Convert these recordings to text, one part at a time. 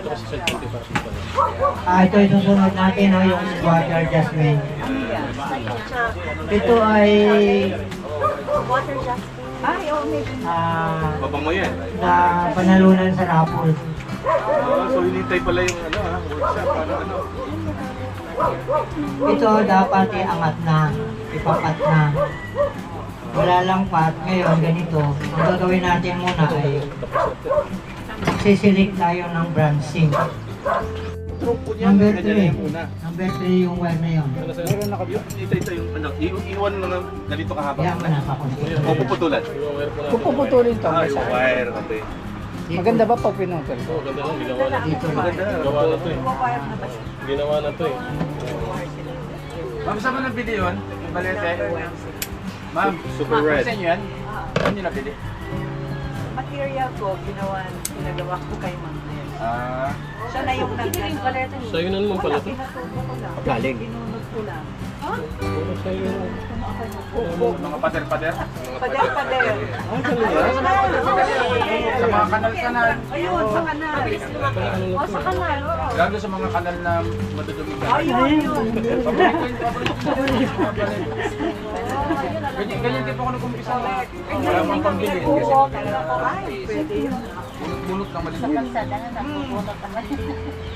dito kasi sa 20% pa rin. Ito yung susunod natin, no, yung water jasmine. Ito ay Water jasmine. Ay, oh, maybe. Mabango yan. na panalunan sa Rapol. So hinintay pala yung workshop, ano. Ito dapat iangat na, ipapat na. Wala lang pat, ngayon ganito. Ang gagawin natin muna ay sisilik tayo ng branching. Truko niya, Number ganyan 3. muna. Number 3 yung wire na yun. Meron na kayo. Hinintay yung iwan lang ng ganito kahaba. Kaya mo na pakunti. O puputulan. Yung wire po natin. Kung puputulin to, Yung wire, okay. maganda ba pag pinutol? Oo, ganda lang. Ginawa na. Dito lang. Maganda. Gawa na to eh. Wire na ba siya? Ginawa na to eh. Ma'am, saan mo nabili yun? Yung balete? Ma'am, Super red. Saan yan? Saan nyo nabili? Material ko, ginagawa ko kay Ma'am. Ah, Siya na yung nag-ano. Sa'yo na naman pala to. Pinatubo ko lang. galing. Binunod ko lang. Puro sa'yo na. Mga pader-pader. Pader-pader. Sa mga kanal-kanal. Ayun, sa kanal. O, sa kanal. oo. Lalo sa mga kanal na madudumi ka. Ayun, yun. Ganyan din po ako nag-umpisa. Wala pang pambili. Oo, ay, pwede yun. Bunot-bunot lang maliit.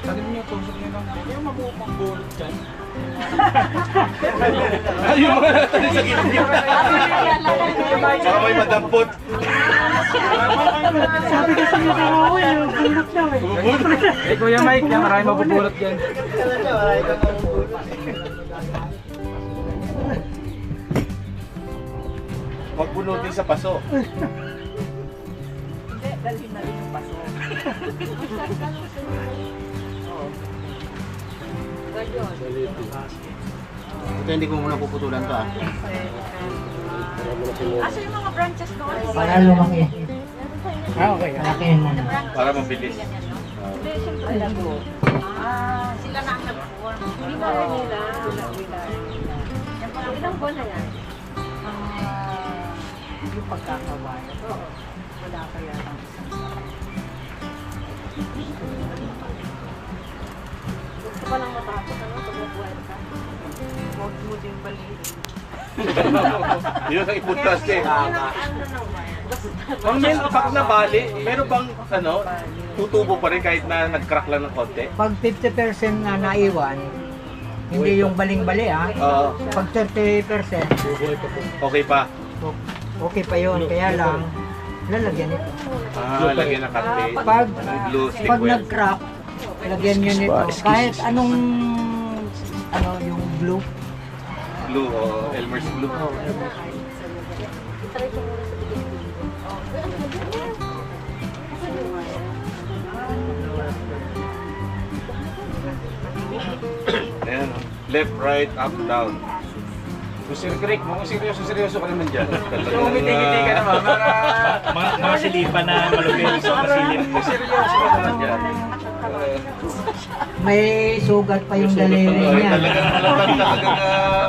Sabi niyo, tusok niyo lang. Yung mabukang bunot dyan. Ayun mga natin sa gilid. Baka may madampot. Sabi kasi niya sa ako, bulok daw eh. Eh, Kuya Mike, yan, marami mabubulot dyan. Huwag bunutin sa paso. Hindi, dalhin na rin yung paso. Ito hindi ko muna puputulan to ah. Asa yung mga branches doon? Para lumaki. Okay. Palakihin mo na. Para mabilis. Hindi, siyempre alam ko. Sila na ang nag-form. Hindi na rin nila. Ilang buwan na yan? Yung pagkakawala. Wala kaya ng isang gusto pa lang matapos, pag-buwan ka. Huwag mo din balihin. Yun ang iputas eh. Pag nabali, meron bang tutubo pa rin kahit na nag-crack lang ng konti? Pag 50% na naiwan, hindi yung baling-bali Oo. Pag 30%, Bubuhay pa po. Okay pa. okay pa yun. Kaya lang, lalagyan ito. Lagyan ng carpet. Pag, Ng glue stick pag well. nag-crack, lagyan nyo nito. Kahit anong, yung glue. Glue o Elmer's glue. Ayan, left, right, up, down. So, Sir Greg, mukhang seryoso ka naman dyan. Talagang, Yung umiti-ngiti ka naman, Mga silipan na malupit sa pasilip. seryoso ka naman dyan. May sugat pa yung daliri niya. Talagang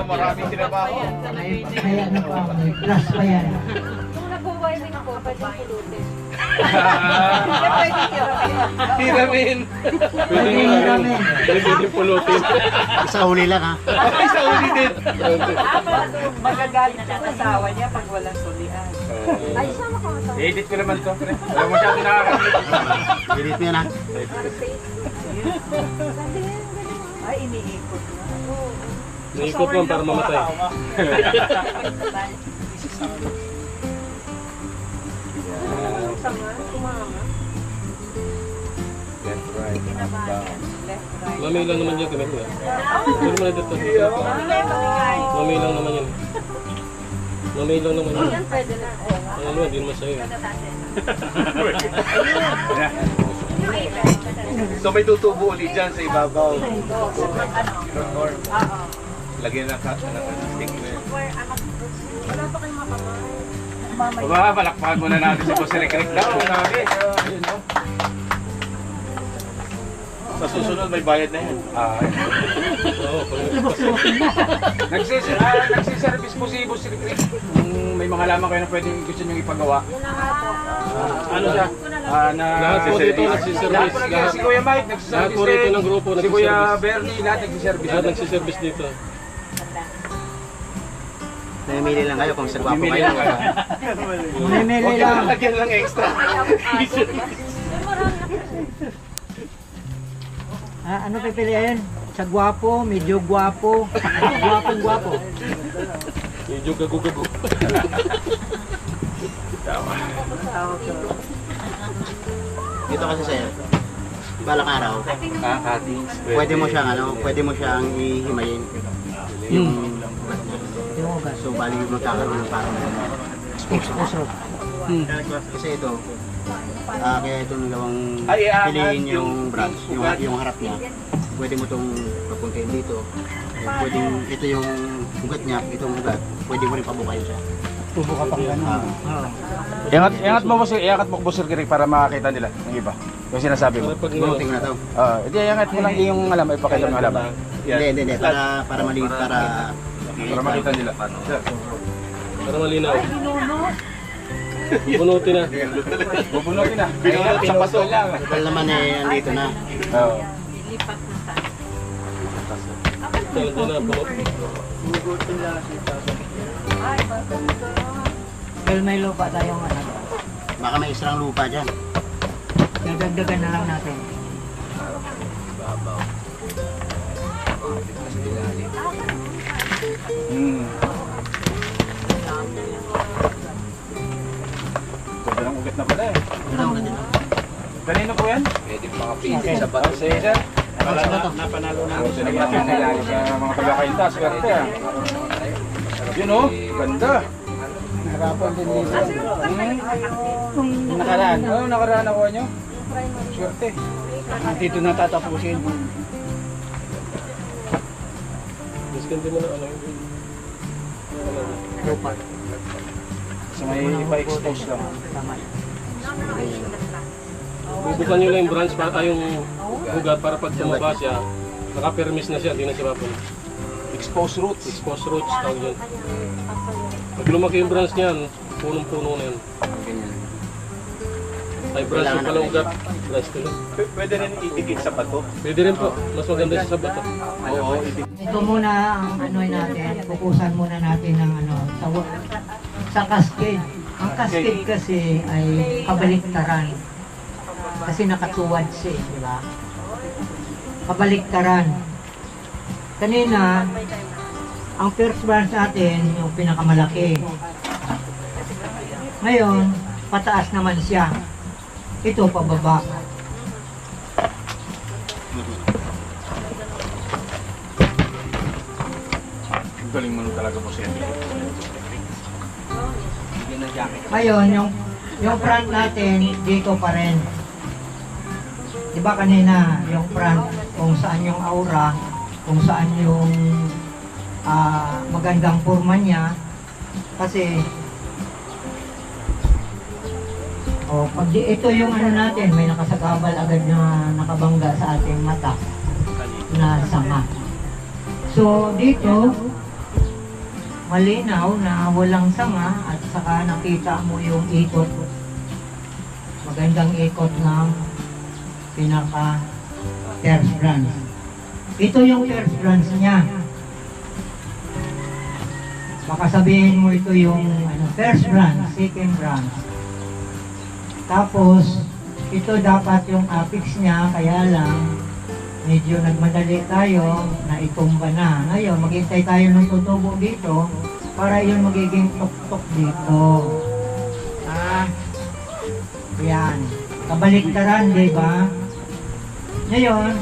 maraming trabaho. May ano pa, may plus pa yan. Kung nag-wiring ako, pwede pulutin. Hindi pwede tiramin. Hiramin. Pwede nga Hiramin. Pwede pulutin. Sa huli lang ha. Okay, sa uli din. Magagalit yung asawa niya pag walang tulian. Ay, sama ka sa I-edit ko naman to. Alam mo siya ang nakakalimutan. Edit mo yan ha. Ay, iniikot na. Naikot lang para mamatay. Sama, kumama. Left, right, up, down. Left, right. Mamay lang naman yan gamit mo. Pwede mo na dito. Mamay lang naman yan. Mamay lang naman yan. Yan pwede na. Ang ano, hindi naman sa'yo. So may tutubo ulit dyan sa ibabaw. Oo. Lagyan ng stick well. Wala pa kayong makamay. Baba, palakpakan muna natin si Boss Rick daw. Ayun, no? Sa susunod may bayad na yan. Oo, Nagsiservice po si Boss Rick. Kung may mga lamang kayo na pwedeng gusto nyo ipagawa. Yun na nga po. Ano siya? Lahat po dito nagsiservice. Si Kuya Mike, Lahat nagsiservice po rito din. ng grupo Si Kuya nagsiservice. Bernie, lahat nagsiservice. Lahat nagsiservice dito. Namimili lang kayo kung sa gwapo Bumili kayo. lang kayo. Mamimili Huwag lang. ka lagyan lang extra. Ano pipiliin? Sa gwapo, medyo gwapo, gwapong-gwapo. Medyo gago-gago. Dito kasi sir, balang araw, pwede mo siyang ihimayin. Yung Yung ugat. so bali magkakaroon ng parang Exposure. kasi ito, kaya ito nagawang Ay, piliin yung yung branch, yung harap niya. Pwede mo itong papuntahin dito. Pwedeng ito yung ugat niya, itong ugat. Pwede mo rin pabukayin siya. Tubo ka pang gano'n. Iangat mo boss Rick para makakita nila ng iba. Yung sinasabi mo. Para pag Gunting na to. Hindi, iangat mo lang yung alam, ipakita mo alam. Hindi. Para maliit, para Para makita nila. Para malinaw. Bunutin na. Bubunutin na. Binunot sa paso. total naman andito na. Oo. Talaga na bunot. Well, may lupa tayong ano. Baka may israng lupa dyan. Dagdagan na lang natin. Ganda ng ugat na pala eh. Ito ang ganito. Kanino po yan? Pwede makapili sa bato. Sa sir? Napanalo na. Sinagyan natin sa ilalim sa mga taga-kainta. Swerte ah. Yun oh, ganda. Nahirapan din dito. Nakaraan. Oo, nakaraan ako nyo. Swerte. Dito na tatapusin. Diskante mo na ano. Lupa. So may ipa-expose lang. Tama. Bubukan nyo lang yung branch, yung ugat para pag tumaba siya, naka-permis na siya, hindi na siya mapunin. Expose roots. Exposed roots, tawag yun. Pag lumaki yung branch niyan, punong-puno na yan. Ay, branch yung pala ugat. Branch ko lang. Pwede rin itikit sa bato. Pwede rin po, mas maganda siya sa bato. Oo, itikit. Ito muna ang ano natin, kukusan muna natin ng ano, sa cascade. Ang cascade kasi ay kabaliktaran. Kasi nakatuwad siya, di ba? Kabaliktaran. Kanina, ang first branch natin, yung pinakamalaki. Ngayon, pataas naman siya. Ito, pababa. Galing mo talaga po siya. Ngayon, yung front natin, dito pa rin. Di ba kanina, yung front, kung saan yung aura, kung saan yung magandang forma niya. Kasi, ito yung ano natin, may nakasagabal agad na nakabangga sa ating mata na sanga. So, dito, malinaw na walang sanga at saka nakita mo yung ikot. Magandang ikot ng pinaka first branch. Ito yung first branch niya. Baka sabihin mo ito yung first branch, second branch. Tapos, ito dapat yung apex niya, kaya lang medyo nagmadali tayo na itumba na. Ngayon, maghintay tayo ng tutubo dito para yun magiging tok-tok dito. Yan. Kabaliktaran, di ba? Ngayon,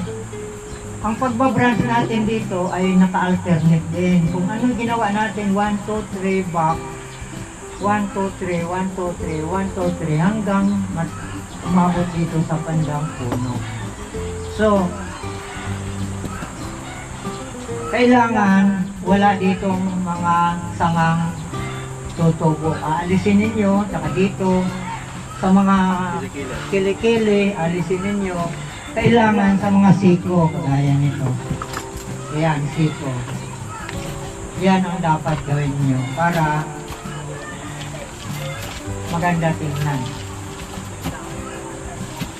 ang pagbabranch natin dito ay naka-alternate din. Kung ano ginawa natin, 1, 2, 3, back. 1, 2, 3, 1, 2, 3, 1, 2, 3, hanggang umabot dito sa pandang puno. So, kailangan wala ditong mga sangang tutubo. Aalisin ninyo, saka dito, sa mga kilikili, alisin ninyo. Kailangan sa mga siko, kagaya nito. Ayan, siko. Yan ang dapat gawin nyo para maganda tingnan.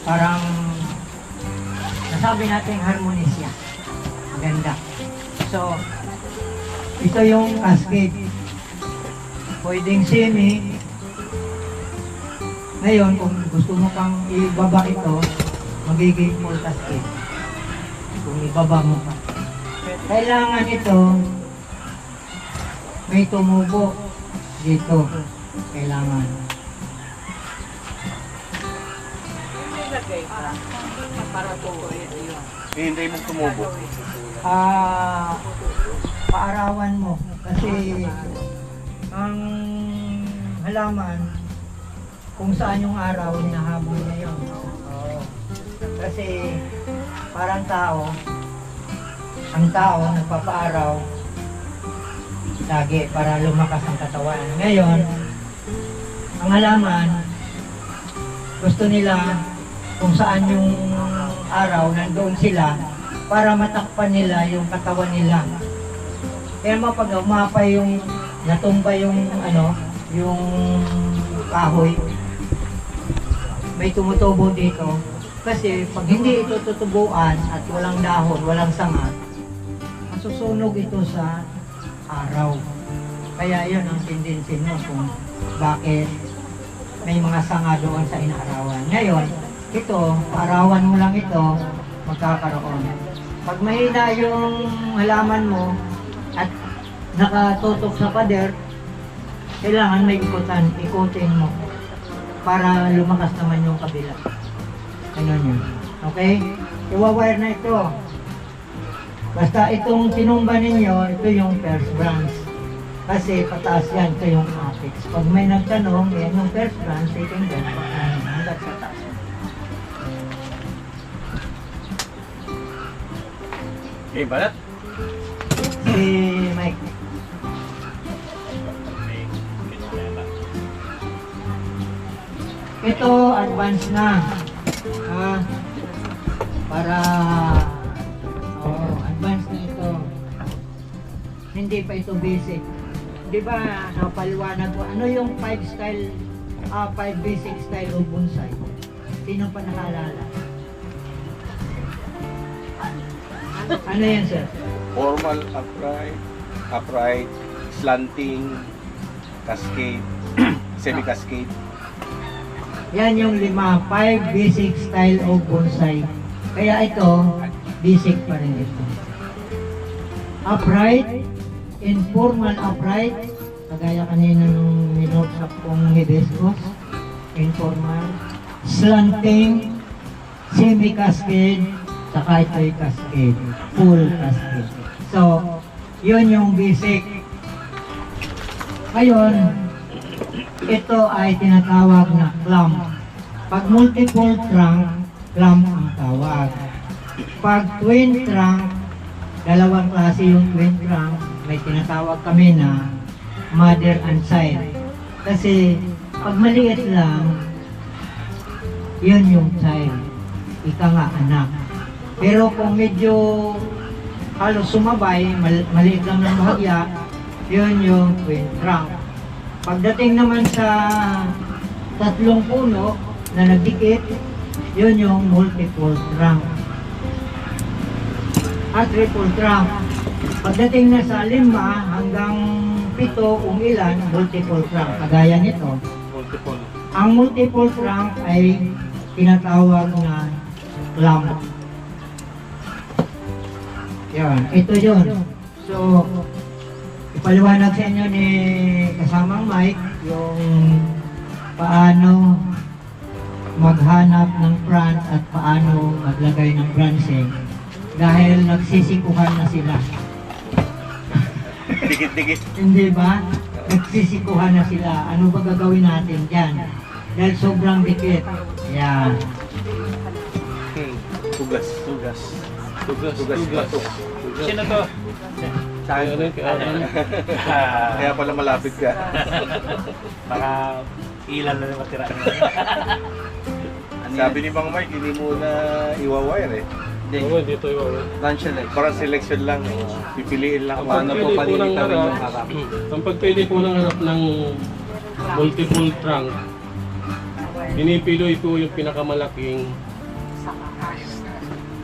parang nasabi natin harmonious siya. Maganda. So, ito yung cascade. Pwedeng semi. Ngayon, kung gusto mo kang ibaba ito, magiging full cascade. Kung ibaba mo pa. Kailangan ito, may tumubo dito. Kailangan. Para po yun. Hihintay mong tumubo. Paarawan mo. Kasi, ang halaman, kung saan yung araw, hinahabol niya yun. Kasi, parang tao, ang tao nagpapaaraw lagi para lumakas ang katawan. Ngayon, ang halaman, gusto nila kung saan yung araw, nandoon sila para matakpan nila yung katawan nila. Kaya pag umapay yung, natumba yung yung kahoy, may tumutubo dito. Kasi pag hindi ito tutubuan at walang dahon, walang sanga, masusunog ito sa araw. Kaya yun ang tendency mo kung bakit may mga sanga doon sa inaarawan. Ngayon, ito, paarawan mo lang ito, magkakaroon. Pag mahina yung halaman mo at nakatutok sa pader, kailangan may ikutin mo para lumakas naman yung kabila. Ganun yun. Okay? Iwa-wire na ito. Basta itong tinumba ninyo, ito yung first branch. Kasi pataas yan, ito yung apex. Pag may nagtanong, yan yung first branch, second branch, hanggang sa taas. Eh, balat? Si Mike. Ito, advance na. Para advance na ito. Hindi pa ito basic. Di ba, napaliwanag ko, ano yung 5 basic style of bonsai? Sino pa nakalala? Ano yan, sir? Formal, upright, slanting, cascade, semi-cascade. Yan yung 5 basic style of bonsai. Kaya ito, basic pa rin ito. Upright, informal upright, kagaya kanina nung minursak kong hibiscus, informal, slanting, semi-cascade, saka ito'y cascade, full cascade. So, yun yung basic. Ngayon, ito ay tinatawag na clamp. Pag multiple trunk, clamp ang tawag. Pag twin trunk, dalawang klase yung twin trunk, may tinatawag kami na mother and child. Kasi pag maliit lang, yun yung child. Ika nga anak. Pero kung medyo halos sumabay, maliit lang ng bahagya, yun yung twin trunk. Pagdating naman sa 3 puno na nagdikit, yun yung multiple trunk. At triple trunk. Pagdating na sa 5 hanggang 7 kung ilan, multiple trunk. Kagaya nito. Multiple. Ang multiple trunk ay tinatawag na clamp. Yan, ito yun. So, ipaliwanag sa inyo ni kasamang Mike yung paano maghanap ng branch at paano maglagay ng branching dahil nagsisikuhan na sila. Dikit-dikit. Hindi ba? Nagsisikuhan na sila. Ano ba gagawin natin dyan? Dahil sobrang dikit. Yan. Tugas. Bato. Sino to? Kaya rin, kaya rin. Kaya pala malapit ka. Baka ilan na naman tira. Sabi ni Mang Mike, hindi mo na iwa-wire eh. Oo, dito yung Parang selection lang. Pipiliin lang. Ang pagpili po ng harap, ang pagpili po ng harap ng multiple trunk, pinipili po yung pinakamalaking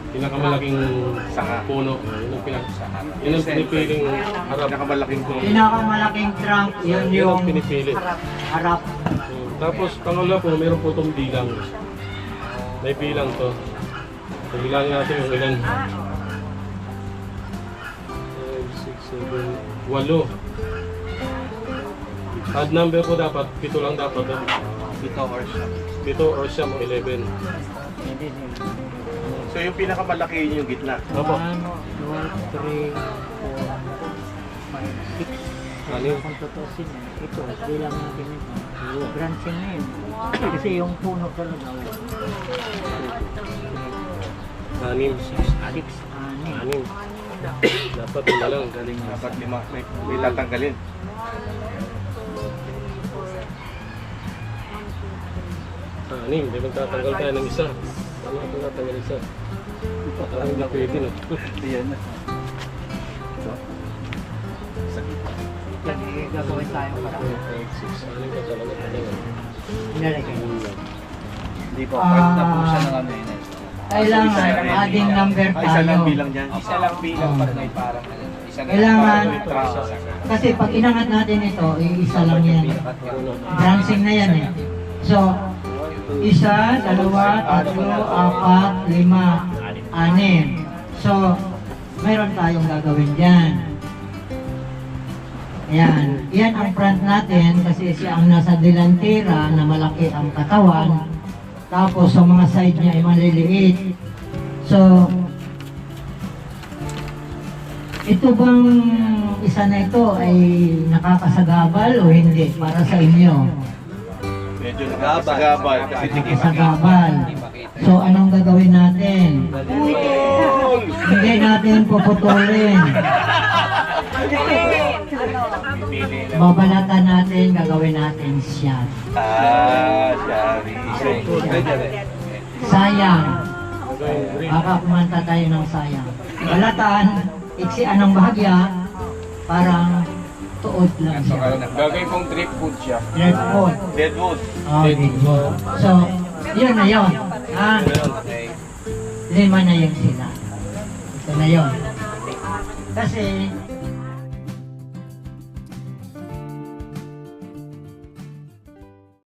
Pinakamalaking puno. Yun ang yun ang pinipiling harap. Pinakamalaking puno. Pinakamalaking trunk, yun Yun yung ang pinipili. harap. Tapos pangalawa po, meron po itong bilang. May bilang to. So, bilangin natin yung ilan. 5, 6, 7, 8. Odd number po dapat, 7 lang dapat. Ito or siya. 7 or siyam o 11. So yung pinakamalaki yung gitna. Opo. 1, 2, 3, 4, 5, 6. Ano? Kung tutusin ito, bilang natin ito. Branching na yun. Kasi yung puno talaga. 6, 6, 6. Dapat wala lang. Galing. Dapat 5. May tatanggalin. Anim, di magtatanggal tayo ng isa. Ano natin tatanggal isa? Parang hindi pwede no. Yan na. Gagawin tayo para 5, 6, anim ka talaga talaga. inalagay. Hindi po, part na po siya ng ano yun. Kailangan adding number Ay, isa lang tayo. bilang dyan. Isa lang bilang para may parang isa na Kailangan, traso. kasi pag inangat natin ito, isa lang yan. Branching na yan eh. So, 1, 2, 3, 4, 5, 6. So, mayroon tayong gagawin dyan. Ayan. Yan ang front natin kasi siya ang nasa delantera na malaki ang katawan. Tapos sa mga side niya ay maliliit. So, ito bang isa na ito ay nakakasagabal o hindi para sa inyo? Medyo nakakasagabal kasi tikis. Nakakasagabal. So, anong gagawin natin? Hindi natin puputulin. Babalatan natin, gagawin natin siya. Shari. Sayang. Baka kumanta tayo ng sayang. Balatan, iksian ng bahagya, parang tuod lang siya. Gagawin kong drip food siya. Dreadful. Deadwood. Oh, deadful. So, yun na yun. Ha? 5 na yun sila. Ito na yun. Kasi,